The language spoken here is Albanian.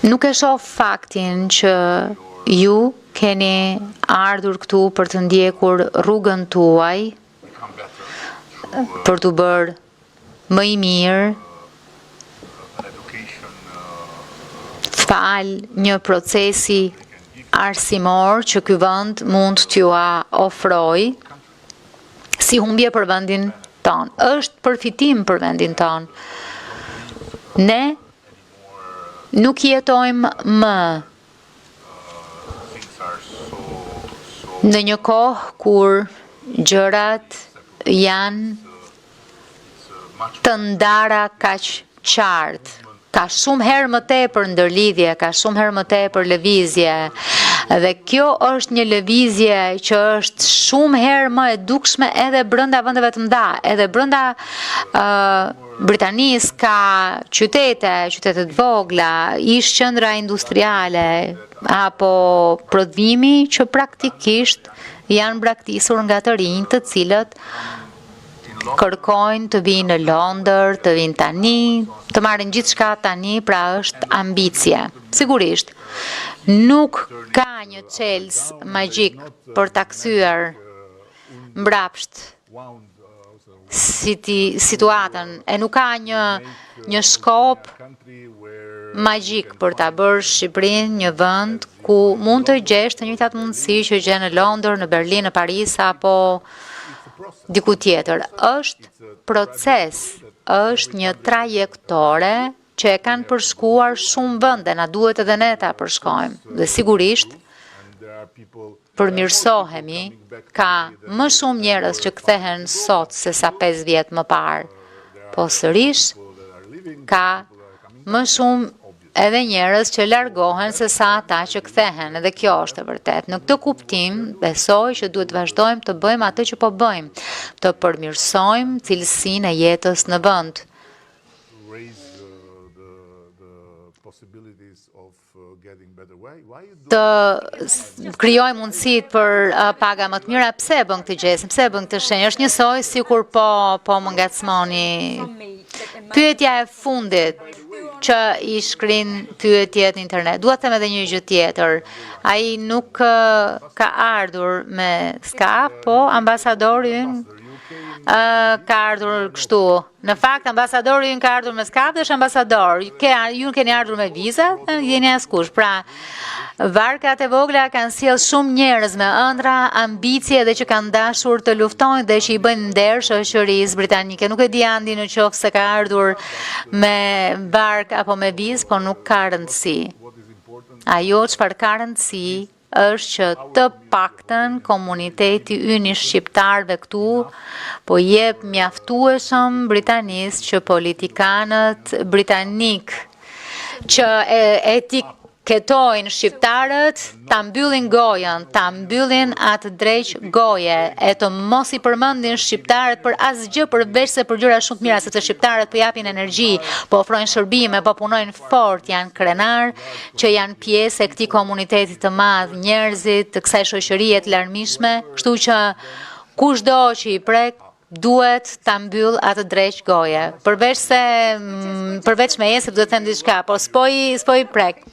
Nuk e shoh faktin që ju keni ardhur këtu për të ndjekur rrugën tuaj, për të bërë më i mirë, fal një procesi arsimor që ky vend mund t'ju ofroj si humbje për vendin ton. Është përfitim për vendin ton. Ne nuk jetojmë më në një kohë kur gjërat janë të ndara kaq qartë. Ka shumë herë më tepër ndërlidhje, ka shumë herë më tepër lëvizje. Dhe kjo është një lëvizje që është shumë herë më e dukshme edhe brenda vendeve të mëdha, edhe brenda Britanisë ka qytete të vogla, ish qendra industriale apo prodhimi që praktikisht janë braktisur nga të rinj, të cilët kërkojnë të vinë në Londër, të vinë tani, të marrin gjithçka tani, pra është ambicie. Sigurisht, nuk ka një çelës magjik për ta kthyer mbrapsht situatën, e nuk ka një shkop magjik për ta bërë Shqipërinë një vend ku mund të gjesh të njëjtat mundësi që gjen në Londër, në Berlin, në Paris apo diku tjetër. Është proces, është një trajektore që e kanë përshkuar shumë vende, na duhet edhe ne ta përshkojmë. Dhe sigurisht, përmirësohemi, ka më shumë njerëz që kthehen sot se sa 5 vjet më parë. Po sërish, ka më shumë edhe njerëz që largohen se sa ata që kthehen, edhe kjo është e vërtet. Në këtë kuptim, besoj që duhet vazhdojmë të bëjmë atë që po bëjmë, të përmirësojmë cilësinë e jetës në vend. Të krijojmë mundësit për paga më të mira. Pse e bën këtë gjë? Pse e bën këtë shenjë? Është njësoj sikur po më ngacmoni. Pyetja e fundit që i shkrin pyetjet në internet. Dua të them edhe një gjë tjetër. Ai nuk ka ardhur me skap, po ambasadori ynë ka ardhur kështu. Në fakt, ambasadori ynë ka ardhur me skap dhe është ambasador. Ju keni ardhur me viza, jeni askush. Pra, varkat e vogla kanë sjell shumë njerëz me ëndra, ambicie dhe që kanë dashur të luftojnë dhe që i bëjnë nder shoqërisë britanike. Nuk e di Andi në qoftë se ka ardhur me vark apo me vizë, po nuk ka rëndësi. Ajo çfarë ka rëndësi është që të paktën komuniteti ynë i shqiptarëve këtu po jep mjaftueshëm Britanisë që politikanët britanik që etiketojnë shqiptarët ta mbyllin gojën, ta mbyllin atë dreq goje, e të mos i përmendin shqiptarët për asgjë përveç se për gjëra shumë të mira, sepse shqiptarët po japin energji, po ofrojnë shërbime, po punojnë fort, janë krenar që janë pjesë e këtij komuniteti të madh, njerëzit të kësaj shoqërie të larmishme, kështu që kushdo që i prek duhet ta mbyll atë dreq goje. Përveç me jesë duhet të them diçka, po s'po i prek.